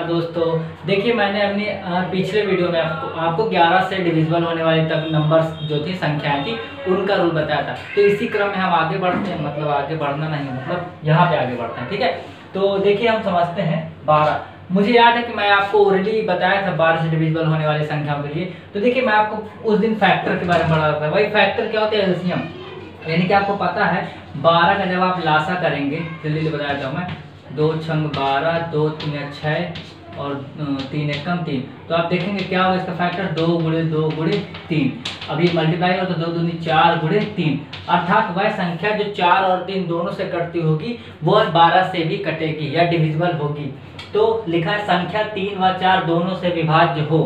नमस्कार दोस्तों। देखिए मैंने अपनी पिछले वीडियो में आपको 11 से डिविजिबल होने वाले तक नंबर्स जो थी, संख्याएं थी, उनका रूल बताया था। तो इसी क्रम में हम आगे बढ़ते हैं, मतलब आगे बढ़ना नहीं, मतलब यहाँ पे आगे बढ़ते हैं। ठीक है, तो देखिए हम समझते हैं 12। मुझे याद है कि मैं आपको ऑलरेडी बताया था 12 से डिविजिबल होने वाली संख्याओं के लिए। तो देखिए मैं आपको उस दिन फैक्टर के बारे में पढ़ा था। वही फैक्टर क्या होता है? एलसीएम। यानी कि आपको पता है 12 का जब आप लासा करेंगे, जल्दी से बताया था मैं, 2 छंग 12, 2 3 6 और 3 एकम 3। तो आप देखेंगे क्या होगा इसका फैक्टर, 2 × 2 × 3। अभी मल्टीप्लाई हो तो 2 दूनी 4 × 3, अर्थात वह संख्या जो 4 और 3 दोनों से कटती होगी वह 12 से भी कटेगी या डिविजिबल होगी। तो लिखा है संख्या 3 व 4 दोनों से विभाज्य हो।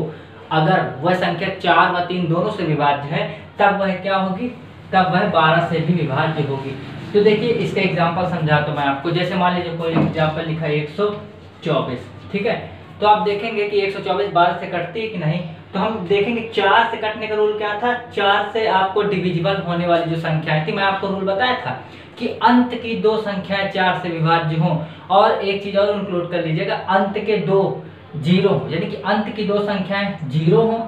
अगर वह संख्या 4 व 3 दोनों से विभाज्य है तब वह क्या होगी, तब वह 12 से भी विभाज्य होगी। तो देखिए इसका एग्जांपल समझाता हूं मैं आपको। जैसे मान लीजिए कोई एग्जांपल लिखा है 124, ठीक है। तो आप देखेंगे कि 124 12 से कटती है कि नहीं। तो हम देखेंगे 4 से कटने का रूल क्या था। 4 से आपको डिविजिबल होने वाली जो संख्याएं थी, मैं आपको रूल बताया था कि अंत की दो संख्याएं 4 से विभाज्य हों। और एक चीज और इंक्लूड कर लीजिएगा, अंत के दो जीरो, यानी कि अंत की दो संख्याएं जीरो हों,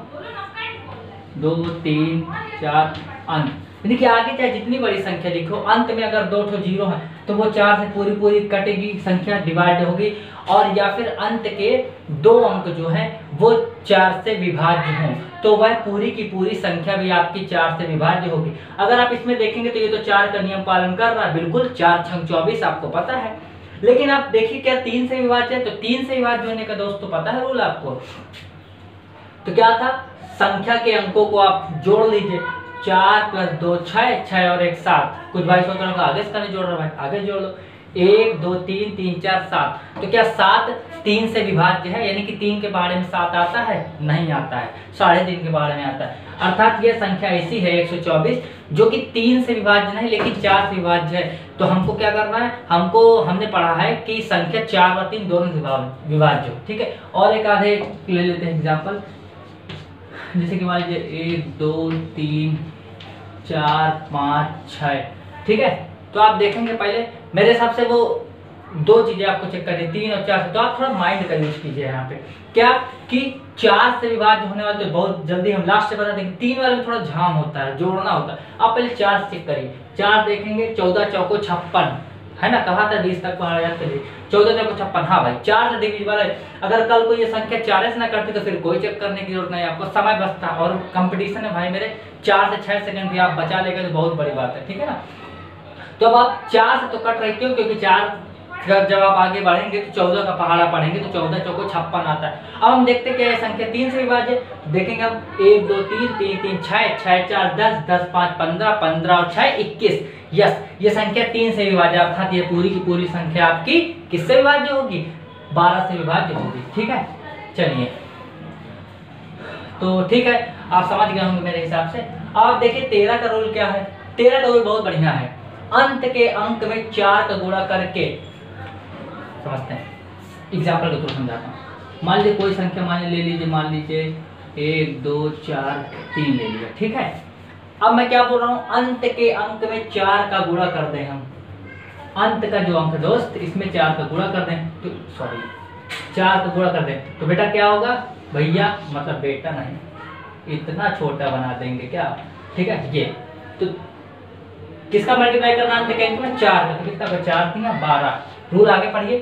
2 3 4 अंत, यानी कि आगे चाहे जितनी बड़ी संख्या लिखो, अंत में अगर 2 जीरो है तो वो 4 से पूरी पूरी कटेगी, संख्या डिवाइड होगी। और या फिर अंत के दो अंक जो है वो 4 से विभाज्य हों तो वह पूरी की पूरी संख्या भी आपकी 4 से विभाज्य होगी। अगर आप इसमें देखेंगे तो ये तो 4 का नियम पालन कर रहा है, बिल्कुल 4 छंग 24 आपको पता है। लेकिन आप देखिए क्या 3 से विभाज्य है, तो 3 से विभाज्य होने का दोस्तों पता है रूल आपको। तो क्या था, संख्या के अंकों को आप जोड़ लीजिए, 4 + 2 6, 6 और 1 7। कुछ भाई सोच रहे हो आगे से नहीं जोड़ रहा भाई, आगे जोड़ लो, 1 2 3 3 4 7। तो क्या 7 3 से विभाज्य है? यानी कि 3 के बारे में 7 आता है? नहीं आता है, 3.5 के बारे में आता है। अर्थात यह संख्या ऐसी है 124 जो कि 3 से विभाज्य नहीं लेकिन 4 से विभाज्य है। तो हमको क्या करना है, हमने पढ़ा है कि संख्या 4 व 3 दोनों से विभाज्य हो। ठीक है, और एक आधे ले लेते हैं एग्जाम्पल। जैसे कि मान लीजिए 1 2 3 4 5 6, ठीक है। तो आप देखेंगे पहले मेरे हिसाब से वो दो चीजें आपको चेक करनी, 3 और 4 से। तो आप थोड़ा माइंड का यूज कीजिए यहाँ पे, क्या कि 4 से विभाज्य होने वाले तो बहुत जल्दी हम लास्ट से बता देंगे, 3 वाले में थोड़ा झाम होता है, जोड़ना होता है। आप पहले 4 चेक करिए, 4 देखेंगे 14 चौको 56 है ना, कहा था 20 तक पढ़ा याद करिए, 14 चौको 56। हाँ भाई 4 से डिविजिबल है। अगर कल को ये संख्या 4 से ना करती तो फिर कोई चेक करने की जरूरत नहीं, आपको समय बचता। और कंपटीशन है भाई मेरे, 4 से 6 सेकंड भी आप बचा लेंगे तो बहुत बड़ी बात है, ठीक है ना। तो अब आप 4 से तो कट रही, क्यों? क्योंकि 4 जब आप आगे बढ़ेंगे तो 14 का पहाड़ा पढ़ेंगे तो 14 चौको 56 आता है। अब हम देखते क्या है, संख्या 3 से विभाज्य। देखेंगे हम 1 2 3 3 3 6 6 4 10 10 5 15 15 और 6 21। यस, ये संख्या 3 से विभाज्य, अर्थात ये पूरी की पूरी संख्या आपकी किससे विभाज्य होगी? 12 से विभाज्य होगी। ठीक है, चलिए तो ठीक है, आप समझ गए होंगे मेरे हिसाब से। अब देखिए 13 का रूल क्या है। 13 का रूल बहुत बढ़िया है, अंत के अंक में 4 का गुणा करके, समझते हैं एग्जाम्पल के थ्रू समझाता हूँ। मान लीजिए कोई संख्या ले लीजिए, मान लीजिए 1 2 4 3 ले लिया, ठीक है। अब मैं क्या बोल रहा हूँ, अंत के अंक में 4 का गुणा कर दें हम। अंत का जो अंक दोस्त, इसमें 4 का गुणा कर दें, तो 4 का गुणा कर दें तो बेटा क्या होगा भैया, मतलब बेटा नहीं, इतना छोटा बना देंगे क्या, ठीक है। ये तो किसका मल्टीप्लाई करना, अंत के अंक में 4 का, तो कितना 4 3 12। रूल आगे पढ़िए,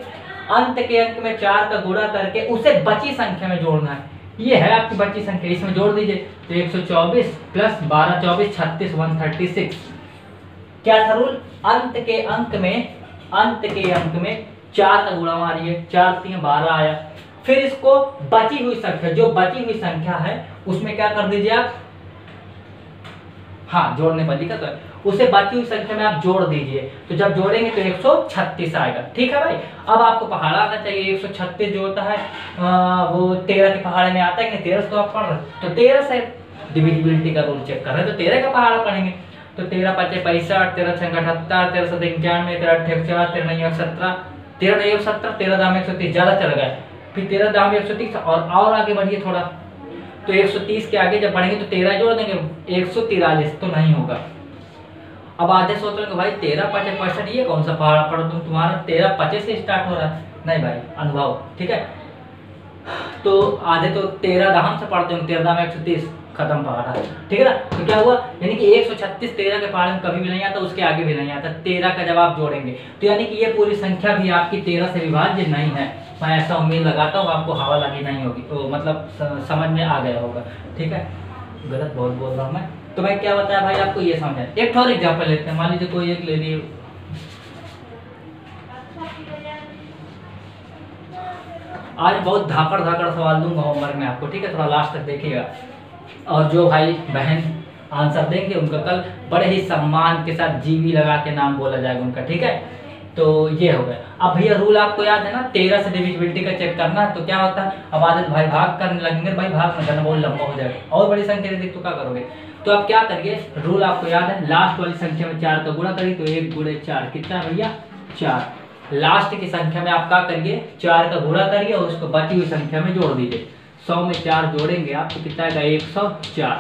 अंत के अंक में 4 का गुणा करके उसे बची संख्या में जोड़ना है। ये है आपकी बची संख्या, इसमें जोड़ दीजिए। तो 124 + 12 24 36 136। क्या था रूल, अंत के अंक में 4 का गुणा मारिए, 4 3 12 आया। फिर इसको बची हुई संख्या, जो बची हुई संख्या है उसमें क्या कर दीजिए आप, हाँ जोड़ने पर लिखा तो उसे बची हुई संख्या में आप जोड़ दीजिए। तो जब जोड़ेंगे तो 136 आएगा। ठीक है भाई, अब आपको पहाड़ा आना चाहिए। 136 जो होता है वो 13 के पहाड़े में आता है कि 13 तो आप पढ़ रहे, तो 13 से डिविजिबिलिटी का रूल चेक कर रहे हैं तो 13 का पहाड़ा पढ़ेंगे। तो 13 × 5 = 65, 13 × 6 = 78, 13 × 7 = 91, 13 × 8 = 4, 13 × 9 = 17, 13 × 1 = 70, 13 दाम 130, ज्यादा चल गए। फिर 13 दाम 130 और आगे बढ़िए थोड़ा, तो 130 के आगे जब बढ़ेंगे तो 13 जोड़ देंगे, 143 तो नहीं होगा। अब आधे सोच रहे भाई 13 5 65 ये कौन सा पहाड़ा पढ़ो तुम्हारा 13 25 से स्टार्ट हो रहा है। नहीं भाई, अनुभव, ठीक है। तो आधे तो 13 दहम से पढ़ते होंगे, 13 दहम 130 खत्म पहाड़ा, ठीक है ना। तो क्या हुआ, यानी कि 136 13 के पहाड़ में कभी भी नहीं आता, उसके आगे भी नहीं आता, 13 का जब आप जोड़ेंगे तो यानी कि ये पूरी संख्या भी आपकी 13 से विभाज्य नहीं है। मैं ऐसा उम्मीद लगाता हूँ आपको हवा लगी नहीं होगी, तो मतलब समझ में आ गया होगा, ठीक है। गलत बहुत बोल रहा हूँ मैं, तो मैं क्या बताया भाई आपको ये समझ है। एक और एग्जाम्पल लेते हैं, मान लीजिए कोई एक ले लिए, आज बहुत धाकड़ धाकड़ सवाल दूंगा होमवर्क में आपको, ठीक है, थोड़ा लास्ट तक देखिएगा। और जो भाई बहन आंसर देंगे उनका कल बड़े ही सम्मान के साथ जीवी लगा के नाम बोला जाएगा उनका, ठीक है। तो ये हो गया। अब भैया रूल आपको याद है ना, 13 से डिविजिबिलिटी का चेक करना है। तो क्या होता है, अब आदत भाई भाग करने लगेंगे, भाई भाग में करना बहुत लंबा हो जाएगा, और बड़ी संख्या दे तो क्या करोगे। तो आप क्या करिए, रूल आपको याद है, लास्ट वाली संख्या में 4 का गुणा करिए, तो 1 गुणे 4 कितना है भैया 4। लास्ट की संख्या में आप क्या करिए, 4 का गुणा करिए और उसको बची हुई संख्या में जोड़ दीजिए। 100 में 4 जोड़ेंगे आप तो कितना आएगा 104।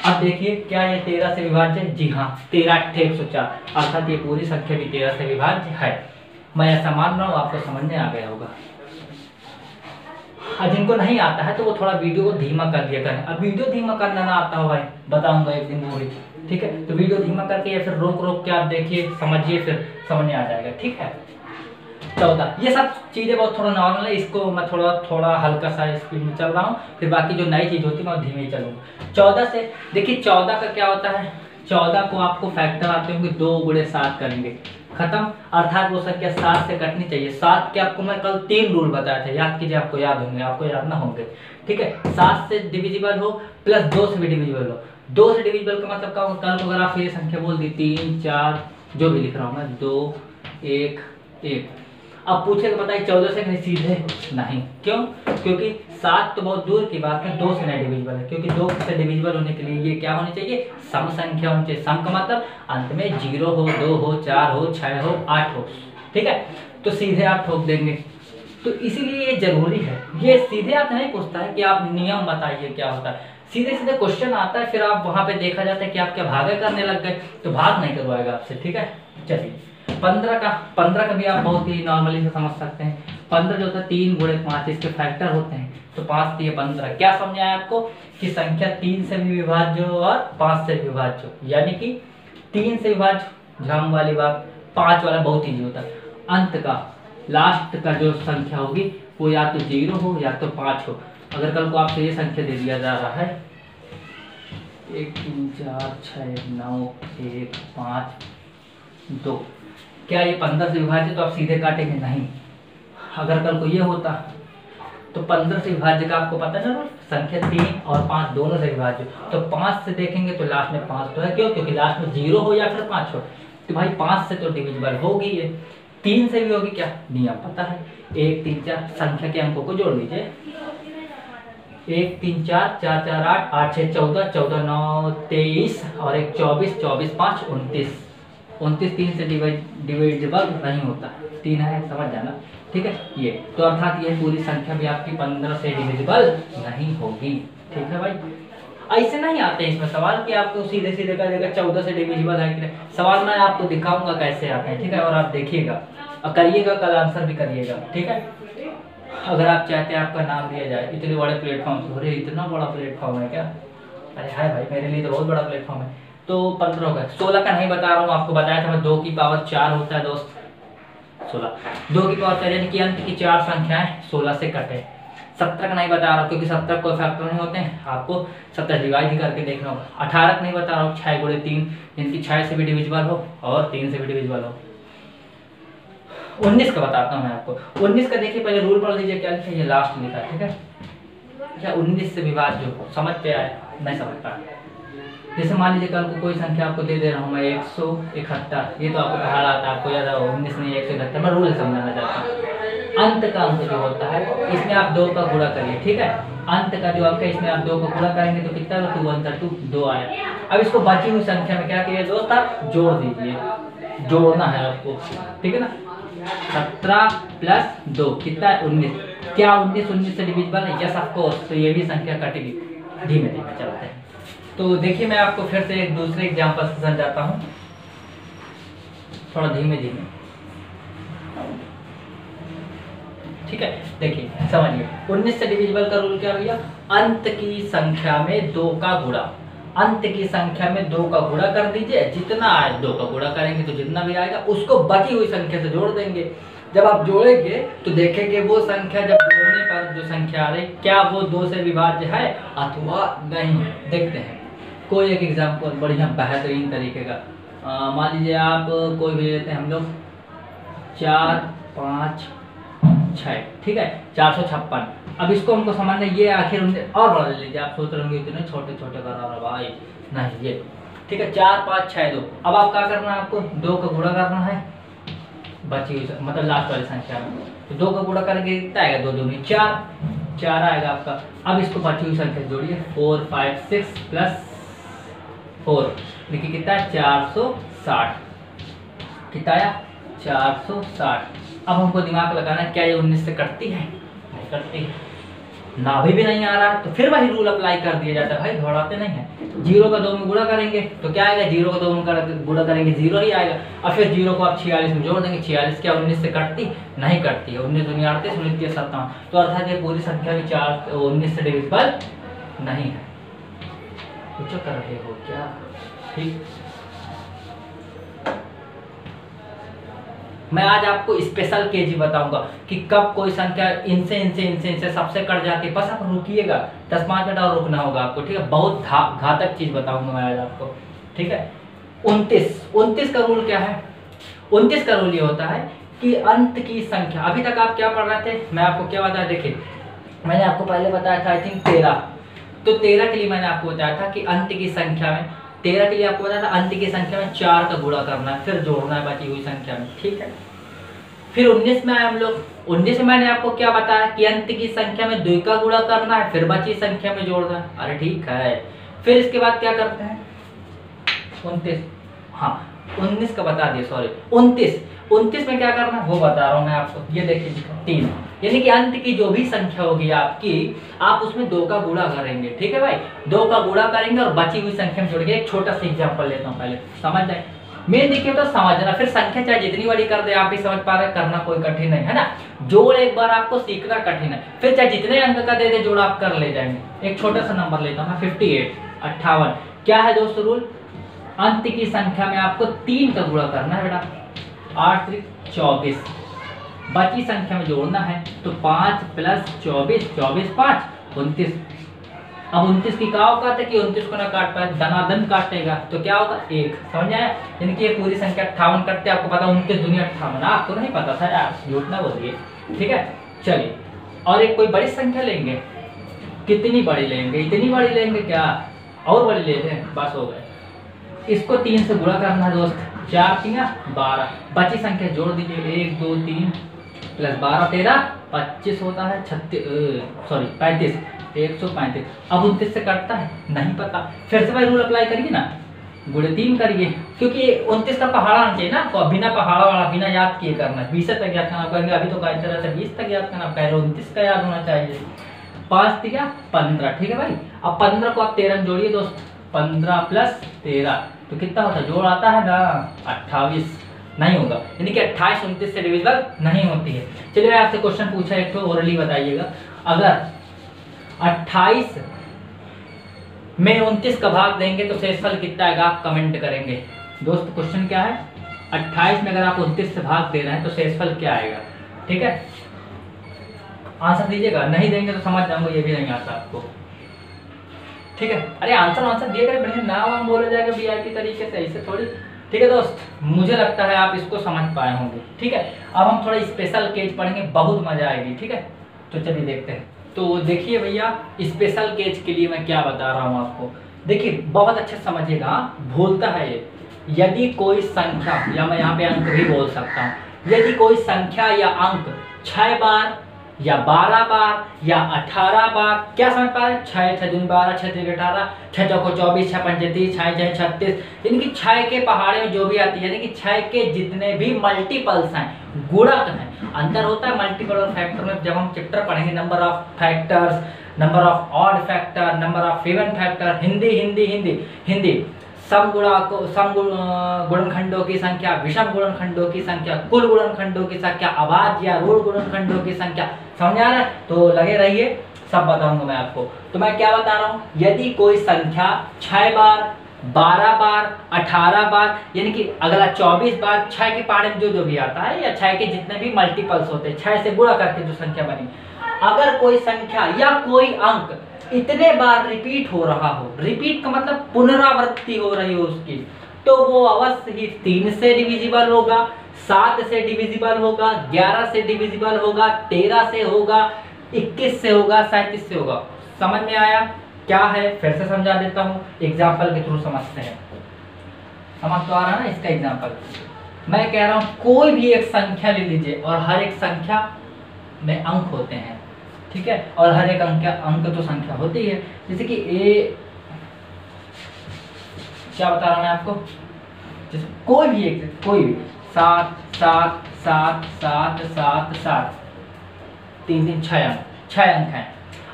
अब देखिए क्या ये 13 से विभाज्य है, जी हाँ 13 8 104, अर्थात ये पूरी संख्या भी 13 से विभाज्य है। मैं ऐसा मान रहा हूँ आपको समझ में आ गया होगा। जिनको नहीं आता है तो वो थोड़ा वीडियो को धीमा कर दिया करें। अब वीडियो धीमा करना ना आता हो भाई, बताऊंगा एक दिन वो भी, ठीक है। तो वीडियो धीमा करके या फिर रोक रोक के आप देखिए, समझिए, फिर समझ में आ जाएगा, ठीक है। 14, ये सब चीजें बहुत थोड़ा नॉर्मल है, इसको मैं थोड़ा हल्का सा स्पीड में चल रहा हूँ, फिर बाकी जो नई चीज होती है मैं धीमे ही चलूंगा। 14 से देखिए, 14 का क्या होता है, 14 को आपको फैक्टर आते होंगे 2 गुणे 7 करेंगे, खत्म। अर्थात वो संख्या 7 से कटनी चाहिए। 7 के आपको मैं कल 3 रूल बताया था, याद कीजिए, आपको याद होंगे, आपको याद ना होंगे, ठीक है। 7 से डिविजिबल हो प्लस 2 से भी डिविजिबल हो। 2 से डिविजिबल का मतलब क्या होता है, कल अगर आप ये संख्या बोल दी 3 4 जो भी लिख रहा हूँ मैं, 2 1 1। अब पूछेगा बताइए 14 से नहीं, सीधे नहीं, क्यों, क्योंकि 7 तो बहुत दूर की बात है, 2 से नहीं डिविजिबल है, क्योंकि 2 से डिविजिबल होने के लिए ये क्या होनी चाहिए, सम संख्या होनी चाहिए। सम का मतलब अंत में 0 हो, 2 हो, 4 हो, 6 हो, 8 हो, ठीक है। तो सीधे आप ठोक देंगे, तो इसीलिए ये जरूरी है। ये सीधे आप नहीं पूछता है कि आप नियम बताइए क्या होता है, सीधे सीधे क्वेश्चन आता है, फिर आप वहां पे देखा जाता है कि आप क्या भागे करने लग गए, तो भाग नहीं करवाएगा आपसे, ठीक है। चलिए 15 का भी आप बहुत ही नॉर्मली से समझ सकते हैं। 15 जो होता है 3 गुणे 5, इसके फैक्टर होते हैं, तो 5 3 15। क्या समझ आया आपको कि संख्या 3 से भी विभाज्य हो और 5 से भी विभाज्य हो, यानी कि 3 से विभाज्य झाम वाली बात, 5 वाला बहुत ईजी होता है। अंत का लास्ट का जो संख्या होगी वो या तो 0 हो या तो 5 हो। अगर कल को आपसे ये संख्या दे दिया जा रहा है 1 3 4 6 9 1 5 2, क्या ये 15 से विभाज्य, तो आप सीधे काटेंगे नहीं। अगर कल को ये होता तो 15 से विभाज्य का आपको पता है ना, संख्या 3 और 5 दोनों से विभाज्य, तो 5 से देखेंगे तो लास्ट में 5 तो है, क्यों, क्योंकि लास्ट में 0 हो या फिर 5 हो, तो भाई 5 से तो डिविजिबल होगी ये, 3 से भी होगी, क्या नियम पता है, 1 3 4 संख्या के अंकों को जोड़ लीजिए, 1 3 4 4 4 8 8 6 14 14 9 23 और 1 24 24 5 29 29 3 से डिविजिबल नहीं होता, 3 है, समझ जाना, ठीक है। ये तो अर्थात ये पूरी संख्या भी आपकी 15 से डिविजिबल नहीं होगी, ठीक है भाई। ऐसे नहीं आते इसमें सवाल कि आपको सीधे सीधे कर देगा 14 से डिविजिबल है कि नहीं, सवाल मैं आपको दिखाऊंगा कैसे आते हैं, ठीक है, और आप देखिएगा और करिएगा, कल आंसर भी करिएगा, ठीक है। अगर आप चाहते हैं आपका नाम दिया जाए इतने बड़े प्लेटफॉर्म से, अरे इतना बड़ा प्लेटफॉर्म है क्या, अरे है भाई, मेरे लिए तो बहुत बड़ा प्लेटफॉर्म है। तो 15 हो गए, 16 का नहीं बता रहा हूँ, आपको बताया था मैं 2 की पावर 4 होता है दोस्त, 16 2 की पावर 4 यानी कि अंत की 4 संख्याएं 16 से कटे। 17 का नहीं बता रहा हूँ क्योंकि 17 कोई फैक्टर नहीं होते हैं, आपको 17 डिवाइड ही करके देखना होगा। 18 का नहीं बता रहा हूँ, 6 गुणे 3 यानी कि 6 से भी डिविजिबल हो और 3 से भी डिविजिबल हो। 19 का बताता हूँ मैं आपको, 19 का देखिए पहले रूल पढ़ लीजिए, क्या लिखा है, ये लास्ट लिखा है, ठीक है। क्या 19 से विभाज्य हो, समझ पे आया, नहीं समझ पाया। जैसे मान लीजिए कल को कोई संख्या आपको दे दे रहा हूँ मैं 171, ये तो आपको पहाड़ आता है, आपको याद है 19 नहीं 171, मैं रूल समझाना चाहता हूँ। अंत का अंक जो होता है इसमें आप 2 का गुणा करिए, ठीक है। अंत का जो अंक है इसमें आप 2 का गुणा करेंगे तो कितना 2 1 2 2 आया। अब इसको बची हुई संख्या में क्या करिए दोस्त, आप जोड़ दीजिए, जोड़ना है आपको, ठीक है ना। 17 प्लस 2 कितना है 19, क्या 19 से डिविजिबल है, यस ऑफ कोर्स, तो ये भी संख्या कटेगी। धीमे धीमे चलते हैं, तो देखिए मैं आपको फिर से एक दूसरे एग्जांपल से समझाता हूँ, थोड़ा धीमे धीमे, ठीक है, देखिए समझिए 19 से डिविजिबल का रूल क्या भैया, अंत की संख्या में 2 का गुणा, अंत की संख्या में 2 का गुणा कर दीजिए, जितना आए 2 का गुणा करेंगे तो जितना भी आएगा उसको बची हुई संख्या से जोड़ देंगे। जब आप जोड़ेंगे तो देखेंगे वो संख्या जब जोड़ने पर जो संख्या आ रही क्या वो 2 से विभाज्य है अथवा नहीं। देखते हैं कोई एक एग्जाम्पल बढ़िया बेहतरीन तरीके का, मान लीजिए आप कोई भी लेते हैं हम लोग 4 5 6, ठीक है 456। अब इसको हमको समझना ये आखिर और बढ़ा लीजिए, आप सोच रहे होंगे इतने छोटे छोटे कर रहा भाई, नहीं ये ठीक है 4 5 6 2। अब आप क्या करना है, आपको 2 का गुणा करना है बची हुई मतलब लास्ट वाली संख्या में, तो 2 का गुणा करके कितना आएगा, 2 दूनी 4 आएगा आपका। अब इसको बची हुई संख्या जोड़िए 4 5 6 प्लस 4, देखिए कितना है 460, कितना आया 460। अब हमको दिमाग लगाना है क्या ये 19 से कटती है, नहीं कटती, ना भी नहीं आ रहा, तो फिर वही रूल अप्लाई कर दिया जाता है भाई, घबराते नहीं है। 0 का 2 में गुणा करेंगे तो क्या आएगा, 0 का 2 में गुणा करेंगे 0 ही आएगा, और फिर 0 को आप 46 में जोड़ देंगे। 46 क्या 19 से कटती, नहीं कटती है, 19 दूनी 38 19 के 57, तो अर्थात ये पूरी संख्या भी 19 से डिविजिबल नहीं है। कुछ कर रहे हो क्या, ठीक। मैं आज आपको स्पेशल केजी बताऊंगा कि कब कोई संख्या इनसे सबसे कट जाती है। बस आप रुकिएगा, 10-5 मिनट और रुकना होगा आपको, ठीक है। बहुत घातक चीज बताऊंगा मैं आज आपको, ठीक है। 29 का रूल क्या है, 29 का रूल ये होता है कि अंत की संख्या, अभी तक आप क्या पढ़ रहे थे, मैं आपको क्या बताया, देखिए मैंने आपको पहले बताया था आई थिंक 13, तो 13 के लिए मैंने आपको बताया था कि अंत की संख्या में 13 के लिए आपको बताया था अंत की संख्या में 4 का गुणा करना है, फिर जोड़ना है बची हुई संख्या में, ठीक है। फिर 19 में आए हम लोग, 19 में मैंने आपको क्या बताया कि अंत की संख्या में 2 का गुणा करना है, फिर बची संख्या में जोड़ना है, अरे ठीक है। फिर इसके बाद क्या करते हैं 29, हाँ 19 का बता दिया, सॉरी 29 में क्या करना है वो बता रहा हूँ मैं आपको। ये देखिए 3, यानी कि अंत की जो भी संख्या होगी आपकी, आप उसमें 2 का गुणा करेंगे, ठीक है भाई। 2 का गुणा करेंगे और बची हुई संख्या में जोड़ेंगे। एक छोटा सा एग्जांपल लेता हूँ, पहले समझ जाए, मेन देखिए तो समझना, फिर संख्या चाहे जितनी बड़ी कर दे आप भी समझ पा रहे, करना कोई कठिन नहीं है ना। जोड़ एक बार आपको सीखना कठिन है, फिर चाहे जितने अंक का दे दे जोड़ आप कर ले जाएंगे। एक छोटा सा नंबर लेता हूँ 58, 58 क्या है दोस्तों रूल, अंत की संख्या में आपको 3 का गुणा करना है बेटा, 8 3 24, बाकी संख्या में जोड़ना है, तो 5 प्लस 24 24 5 29। अब 29 की क्या औकात है कि 29 को ना काट पाए, धनाधन काटेगा तो क्या होगा 1, समझ आया। यानी कि ये पूरी संख्या 58 करते, आपको पता 29 दुनिया 58, आपको नहीं पता था यार, झूठ ना बोलिए, ठीक है। चलिए और एक कोई बड़ी संख्या लेंगे, कितनी बड़ी लेंगे, इतनी बड़ी लेंगे क्या, और बड़ी ले लें, बस हो गए। इसको 3 से गुणा करना है दोस्त, 4 3 12, बची संख्या जोड़ दीजिए 1 2 3 प्लस 12 13 25 होता है, 35 135। अब 29 से कटता है, नहीं पता, फिर से भाई रूल अप्लाई करिए ना, गुणे 3 करिए, क्योंकि 29 का पहाड़ा आना चाहिए ना आपको, बिना पहाड़ा वाला बिना याद किए करना, 20 तक याद करना कहेंगे, अभी तो कई तरह से 20 तक याद करना, पहले 29 का याद होना चाहिए। 5 3 15, ठीक है भाई। अब 15 को आप 13 में जोड़िए दोस्त, 15 प्लस 13 तो कितना होता है, जोड़ आता है ना 28, नहीं होगा, यानी कि 28 29 से डिविजिबल नहीं होती है। चलिए मैं आपसे क्वेश्चन पूछा एक तो ओरली बताइएगा, अगर 28 में 29 का भाग देंगे तो शेषफल कितना आएगा, आप कमेंट करेंगे। दोस्त क्वेश्चन क्या है, 28 में अगर आप 29 से भाग दे रहे हैं तो शेषफल क्या आएगा, ठीक है। आंसर दीजिएगा, नहीं देंगे तो समझ जाऊंगा ये भी नहीं आता आपको, ठीक है। अरे आंसर दिए गए, बढ़िया नाम बोला जाएगा वीआईपी तरीके से, ऐसे थोड़ी, ठीक है दोस्त। मुझे लगता है आप इसको समझ पाए होंगे, ठीक है। अब हम थोड़ा स्पेशल केज पढ़ेंगे, बहुत मजा आएगी, ठीक है। तो चलिए देखते हैं। तो देखिए भैया स्पेशल केज के लिए मैं क्या बता रहा हूँ आपको, देखिए बहुत अच्छे समझिएगा, भूलता है ये। यदि कोई संख्या, या मैं यहाँ पे अंक भी बोल सकता हूँ, यदि कोई संख्या या अंक 6 बार या 12 बार या 18 बार, क्या समझ पा रहे हैं, 6 6 दूनी 12 6 3 18 6 चौको 24 6 पंचे 30 6 6 36, यानी कि 6 के पहाड़े में जो भी आती है, यानी कि 6 के जितने भी मल्टीपल्स हैं, गुणक हैं। अंतर होता है मल्टीपल और फैक्टर में, जब हम चैप्टर पढ़ेंगे number of factors, number of odd factor, number of even factor, Hindi गुणनखंडों की संख्या, विषम गुणनखंडों की संख्या, कुल गुणनखंडों की संख्या, अभाज्य या ऋण गुणनखंडों की संख्या। समझ आ रहा है? तो लगे रहिए, सब बताऊंगा मैं आपको। तो मैं क्या बता रहा हूँ, यदि कोई संख्या 6 बार, 12 बार, 18 बार, यानी कि अगला 24 बार 6 के पारे में जो भी आता है, या 6 के जितने भी मल्टीपल्स होते हैं, 6 से गुणा करके जो संख्या बनी, अगर कोई संख्या या कोई अंक इतने बार रिपीट हो रहा हो, रिपीट का मतलब पुनरावृत्ति हो रही हो उसकी, तो वो अवश्य ही 3 से डिविजिबल होगा, 7 से डिविजिबल होगा, 11 से डिविजिबल होगा, 13 से होगा, 21 से होगा, 37 से होगा। समझ में आया क्या है? फिर से समझा देता हूँ, एग्जाम्पल के थ्रू समझते हैं। समझ तो आ रहा है ना इसका एग्जाम्पल? मैं कह रहा हूँ कोई भी एक संख्या ले लीजिए और हर एक संख्या में अंक होते हैं, ठीक है, और हर एक अंक तो संख्या होती है। जैसे कि क्या बता रहा हूं मैं आपको, जैसे कोई भी 7 7 7 7 7 7 3 3 6 अंक हैं।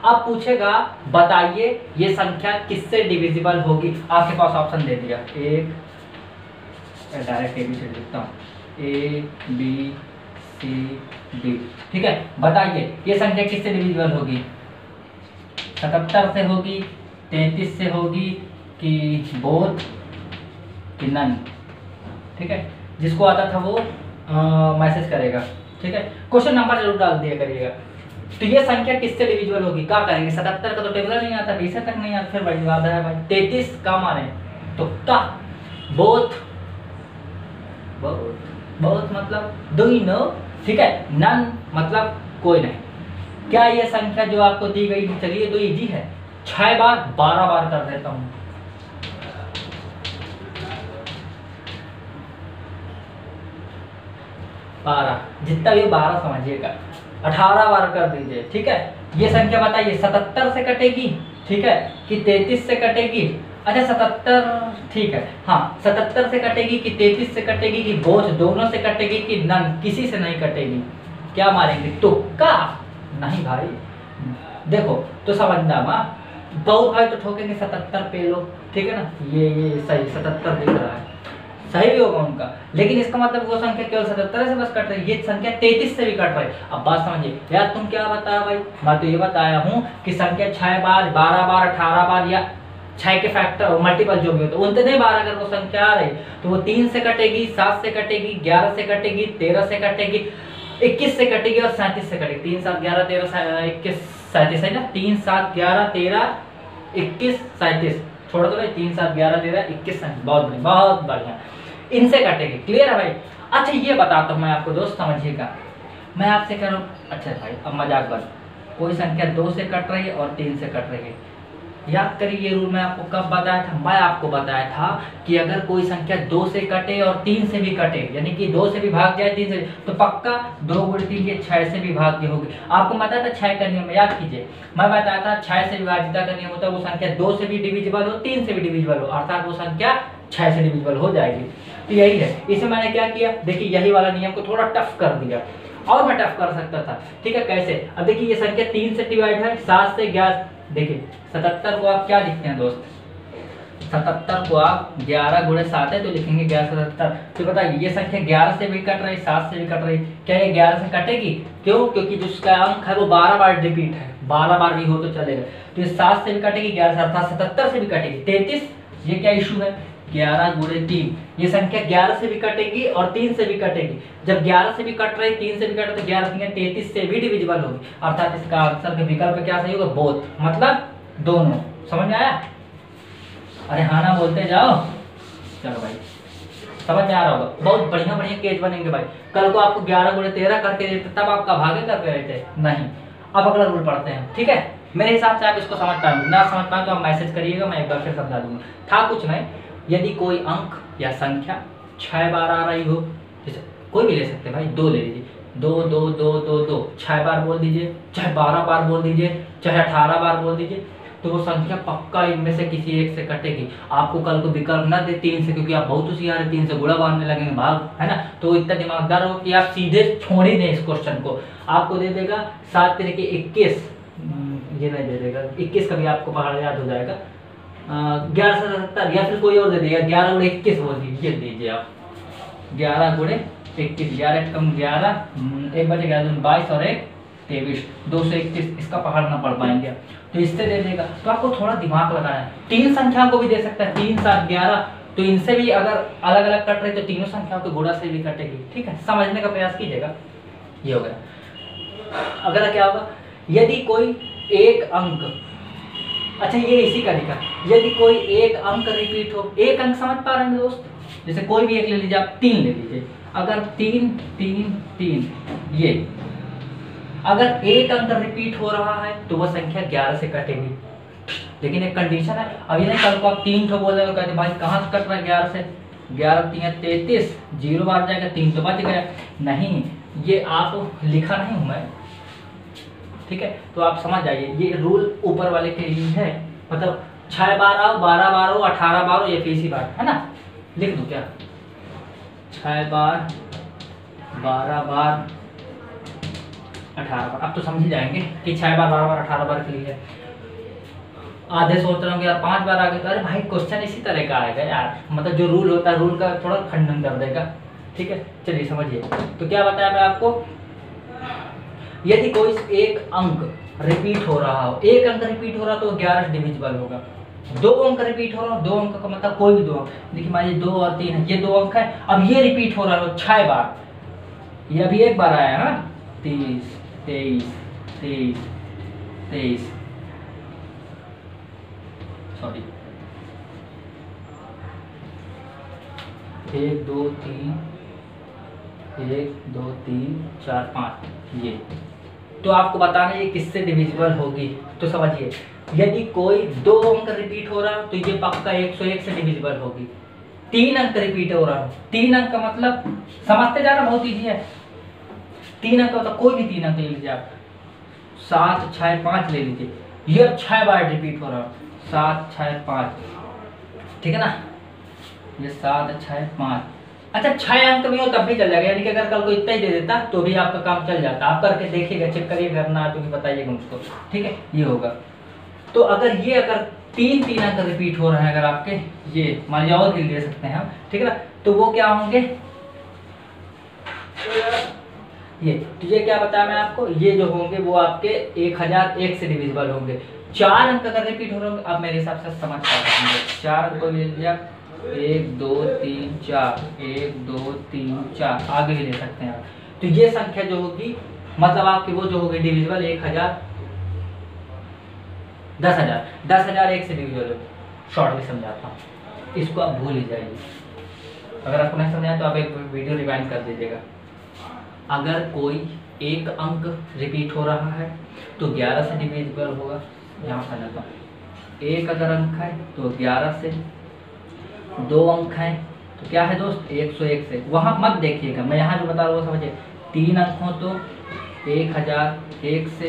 अब पूछेगा बताइए ये संख्या किससे डिविजिबल होगी। आपके पास ऑप्शन दे दिया, एक डायरेक्ट एबीसीडी लिखता हूँ, A B C D, ठीक है। बताइए ये संख्या किससे डिविजिबल होगी, 77 से होगी, 33 से होगी, कि बोथ, कि नन, ठीक है। जिसको आता था वो मैसेज करेगा, ठीक है। क्वेश्चन नंबर जरूर डाल दिया करिएगा। तो ये संख्या किससे डिविजिबल होगी, क्या करेंगे, 77 का तो टेबल नहीं आता, 20 तक नहीं आता, फिर बड़ी बात है भाई। 33 का माने तो का, बोथ मतलब डू यू नो, ठीक है। नन मतलब कोई नहीं। क्या ये संख्या जो आपको दी गई, चलिए तो इजी है, 6 बार 12 बार कर देता हूं, 12 जितना भी 12 समझिएगा, 18 बार कर दीजिए, ठीक है। ये संख्या बताइए 77 से कटेगी, ठीक है, कि 33 से कटेगी। अच्छा 77, ठीक है, हाँ 77 से कटेगी कि 33 से कटेगी, कि बोथ दोनों से कटेगी, कि नन किसी से नहीं कटेगी। क्या मारेंगे, तुक्का? नहीं भाई, देखो तो समझना माँ, बहुत भाई तो ठोकेंगे 77 पे लोग, ठीक है ना, ये सही 77 दिख रहा है, सही भी होगा उनका, लेकिन इसका मतलब वो संख्या केवल 77 से बस कट रही है, ये संख्या 33 से भी कट रही है। अब बात समझिए यार, तुम क्या बताया भाई, मैं तो ये बताया हूँ कि संख्या 6 बार, 12 बार, 18 बार या 6 के फैक्टर मल्टीपल जो भी होते हैं उतने बार अगर वो संख्या आ रही तो वो 3 से कटेगी, 7 से कटेगी, 11 से कटेगी, 13 से कटेगी, 21 से कटेगी और 37 से कटेगी। 3 7 11 13 21 37 है ना, 3 7 11 13 21 37, छोड़ दो भाई, 3 7 11 13 21 37, बहुत बढ़िया, इनसे कटेगी। क्लियर है भाई? अच्छा ये बताता हूँ मैं आपको दोस्त, समझिएगा, मैं आपसे कह रहा हूँ, अच्छा भाई अब मजाक बंद, कोई संख्या 2 से कट रही है और 3 से कट रही है, याद करिए ये रूल मैं आपको कब बताया था, मैं आपको बताया था कि अगर कोई संख्या 2 से कटे और 3 से भी कटे, यानी कि 2 से भी भाग जाए 3 से, तो पक्का 2 गुण 3 ये 6 से भी भाग्य होगी। आपको बताया था 6 का नियम, याद कीजिए, मैं बताया था 6 से विभाजिता का नियम होता है वो संख्या 2 से भी डिविजिबल हो, 3 से भी डिविजिबल हो, अर्थात वो संख्या 6 से डिविजिबल हो जाएगी। तो यही है, इसे मैंने क्या किया, देखिए यही वाला नियम को थोड़ा टफ कर दिया, और मैं टफ कर सकता था, ठीक है। कैसे, अब देखिए ये संख्या 3 से डिवाइड है, 7 से 11, देखिए 77 को आप क्या लिखते हैं दोस्त, 77 को आप 11 गुणे 7 है तो लिखेंगे 11 77। तो बताइए ये संख्या 11 से भी कट रही, 7 से भी कट रही, क्या ये 11 से कटेगी? क्यों? क्योंकि जिसका अंक है वो 12 बार रिपीट है, 12 बार भी हो तो चलेगा, तो ये 7 से भी कटेगी, 11 से अर्थात 77 से भी कटेगी। 33, ये क्या इशू है, 11 गुणे 3, ये संख्या 11 से भी कटेगी और 3 से भी कटेगी। जब 11 से भी कट रही, 3 से भी कट रही, तो 11 3 33 से भी डिविजिबल होगी, अर्थात इसका आंसर के विकल्प क्या सही होगा, बोथ, मतलब दोनों। समझ में आया? अरे हाँ ना बोलते जाओ, चलो भाई समझ में आ रहा होगा, बहुत बढ़िया बढ़िया केस बनेंगे भाई। कल को आपको 11 गुणे 13 करके देते तब आपका भागे करके रहते नहीं। अब अगला रूल पढ़ते हैं, ठीक है। मेरे हिसाब से आप इसको समझ पाएंगे, ना समझ पाए तो आप मैसेज करिएगा, मैं एक बार फिर समझा दूंगा। था कुछ नहीं, यदि कोई अंक या संख्या 6 बार आ रही हो, जैसे कोई भी ले सकते हैं भाई, 2 ले लीजिए, 2 2 2 2 2 6 बार बोल दीजिए, चाहे 12 बार बोल दीजिए, चाहे 18 बार बोल दीजिए, तो वो संख्या पक्का इनमें से किसी एक से कटेगी। आपको कल को विकल्प न दे 3 से, क्योंकि आप बहुत होशियार है, 3 से गुणा बांधने लगेंगे भाग, है ना, तो इतना दिमागदार हो कि आप सीधे छोड़ ही दें इस क्वेश्चन को। आपको दे देगा 7 3 के 21, ये नहीं दे देगा 21, कभी आपको पहाड़ याद हो जाएगा, 1170 या फिर कोई और दे देगा 11 गुणे 21 बोल दीजिए, दीजिए आप 11 गुणे 21, 11 कम 11, एक बचे 11 22 और एक 23, 221, इसका पहाड़ ना पढ़ पाएंगे तो इससे दे देगा। तो आपको थोड़ा दिमाग लगाना है। तीन संख्याओं को भी दे सकता है, 3 7 11, तो इनसे भी अगर अलग अलग कट रहे तो तीनों संख्याओं के गुणा से भी कटेगी। ठीक है, समझने का प्रयास कीजिएगा। ये हो गया। अगला क्या होगा, यदि कोई एक अंक, अच्छा ये इसी का लिखा, यदि कोई एक अंक रिपीट हो, एक अंक समझ पा रहे हैं दोस्त, जैसे कोई भी एक ले लीजिए, आप 3 ले लीजिए, अगर 3 3 3 ये अगर एक अंक रिपीट हो रहा है तो वह संख्या 11 से कटेगी। लेकिन एक कंडीशन है, अभी नहीं कल को आप 3 तो बोले तो कहते भाई कहाँ से कट रहा है 11 से, 11 3 33, 0 बार जाएगा 3 तो बच गया। नहीं, ये आप लिखा नहीं हूं मैं, ठीक है, तो आप समझ जाइए ये रूल ऊपर वाले के लिए है, मतलब 6 बार आओ, 12 बार हो, 18 बार हो, या 21 बार, है ना, लिख दो क्या, 6 बार, 12 बार, 18 बार। अब तो समझ ही जाएंगे कि 6 बार, 12 बार, 18 बार के लिए है। आधे सोच रहे होंगे यार 5 बार आ गए, तो अरे भाई क्वेश्चन इसी तरह का आएगा यार, मतलब जो रूल होता है रूल का थोड़ा खंडन कर देगा। ठीक है, चलिए समझिए। तो क्या बताया मैं आपको, यदि कोई एक अंक रिपीट हो रहा हो, एक अंक रिपीट हो रहा तो 11 डिविजिबल होगा। 2 अंक रिपीट हो रहा हो, 2 अंक का मतलब कोई भी 2 अंक, देखिए मान लीजिए 2 और 3 है, ये 2 अंक है, अब ये रिपीट हो रहा हो 6 बार, ये अभी एक बार आया है, 30 23 23 23, सॉरी 1 2 3 1 2 3 4 5, ये तो आपको बताना है ये किससे डिविजिबल होगी। तो समझिए, यदि कोई 2 अंक रिपीट हो रहा तो ये पक्का 101 से डिविजिबल होगी। 3 अंक रिपीट हो रहा, 3 अंक का मतलब समझते जा रहा, बहुत ईजी है। 3 अंक का मतलब कोई भी 3 अंक ले लीजिए आप, 7 6 5 ले लीजिए, ये 6 बार रिपीट हो रहा, 7 6 5, ठीक है ना, ये 7 6 5, अच्छा 6 अंक में हो तब भी चल जाएगा, यानी कि अगर कल को इतना ही दे देता तो भी आपका काम चल जाता। आप करके देखिएगा, चेक करिए, करना तो भी बताइएगा मुझको, ठीक है, ये होगा। तो अगर 3 अंक रिपीट हो रहे हैं अगर आपके, ये मान लीजिए और भी ले सकते हैं हम, ठीक है ना, तो वो क्या होंगे, ये तो ये क्या बताया मैं आपको, ये जो होंगे वो आपके 1001 से डिविजिबल होंगे। 4 अंक अगर रिपीट हो रहे होंगे, आप मेरे हिसाब से समझ पा रहे होंगे, 4 अंक को ले लिया, 1 2 3 4, 1 2 3 4, आगे भी ले सकते हैं आप। तो ये संख्या जो होगी, मतलब आपकी वो जो होगी डिविजिबल 1000 10,000 1 से डिविजिबल होगी। शॉर्ट में समझाता हूँ, इसको आप भूल ही जाइए। अगर आपको नहीं समझाया तो आप एक वीडियो रिवाइंड कर दीजिएगा। अगर कोई एक अंक रिपीट हो रहा है तो 11 से डिविजिबल होगा। यहाँ समझाता हूँ, एक अगर अंक है तो 11 से, 2 अंक हैं तो क्या है दोस्त 101 से। वहाँ मत देखिएगा, मैं यहाँ जो बता रहा हूँ समझिए। 3 अंक हो तो 1001 से,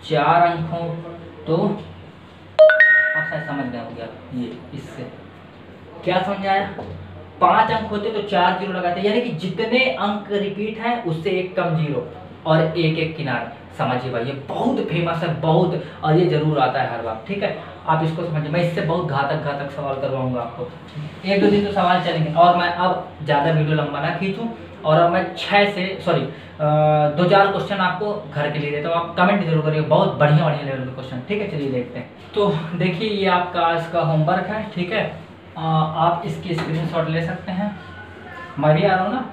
4 अंक हो तो आप शायद समझ गए होंगे आप, ये इससे क्या समझाया। 5 अंक होते तो 4 जीरो लगाते, यानी कि जितने अंक रिपीट हैं उससे एक कम जीरो और एक किनारे। समझिए भाई, ये बहुत फेमस है, बहुत, और ये जरूर आता है हर बार, ठीक है। आप इसको समझिए, मैं इससे बहुत घातक सवाल करवाऊंगा आपको। 1-2 दिन तो सवाल चलेंगे, और मैं अब ज़्यादा वीडियो लंबा ना खींचूँ, और अब मैं 2-4 क्वेश्चन आपको घर के लिए देता हूँ। आप कमेंट जरूर करिएगा, बहुत बढ़िया लेवल के क्वेश्चन, ठीक है। चलिए देखते हैं। तो देखिए, ये आपका आज का होमवर्क है, ठीक है। आप इसकी स्क्रीनशॉट ले सकते हैं। मैं भी आ रहा हूँ ना,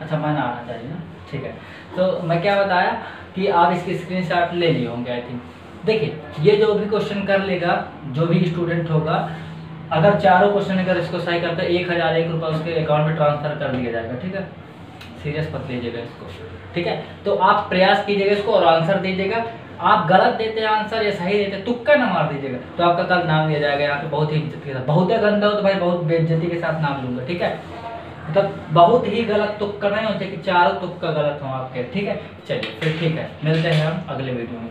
अच्छा मैं ना आना चाहिए ना, ठीक है। तो मैं क्या बताया कि आप इसकी स्क्रीनशॉट ले लिए होंगे आई थिंक। देखिए, ये जो भी क्वेश्चन कर लेगा, जो भी स्टूडेंट होगा, अगर चारों क्वेश्चन अगर इसको सही करता है 1001 रुपये उसके अकाउंट में ट्रांसफर कर दिया जाएगा, ठीक है। सीरियस मत लीजिएगा इसको, ठीक है। तो आप प्रयास कीजिएगा इसको और आंसर दीजिएगा। आप गलत देते हैं आंसर या सही देते हैं, तुक्का ना मार दीजिएगा, तो आपका कल नाम लिया जाएगा यहाँ पे बहुत ही इज्जत के साथ। बहुत ही गंदा हो तो भाई बहुत बेइज्जती के साथ नाम लूंगा, ठीक है। मतलब बहुत ही गलत तुक्का नहीं होते कि चारों तुक्का गलत हो आपके, ठीक है। चलिए फिर ठीक है, मिलते हैं हम अगले वीडियो में।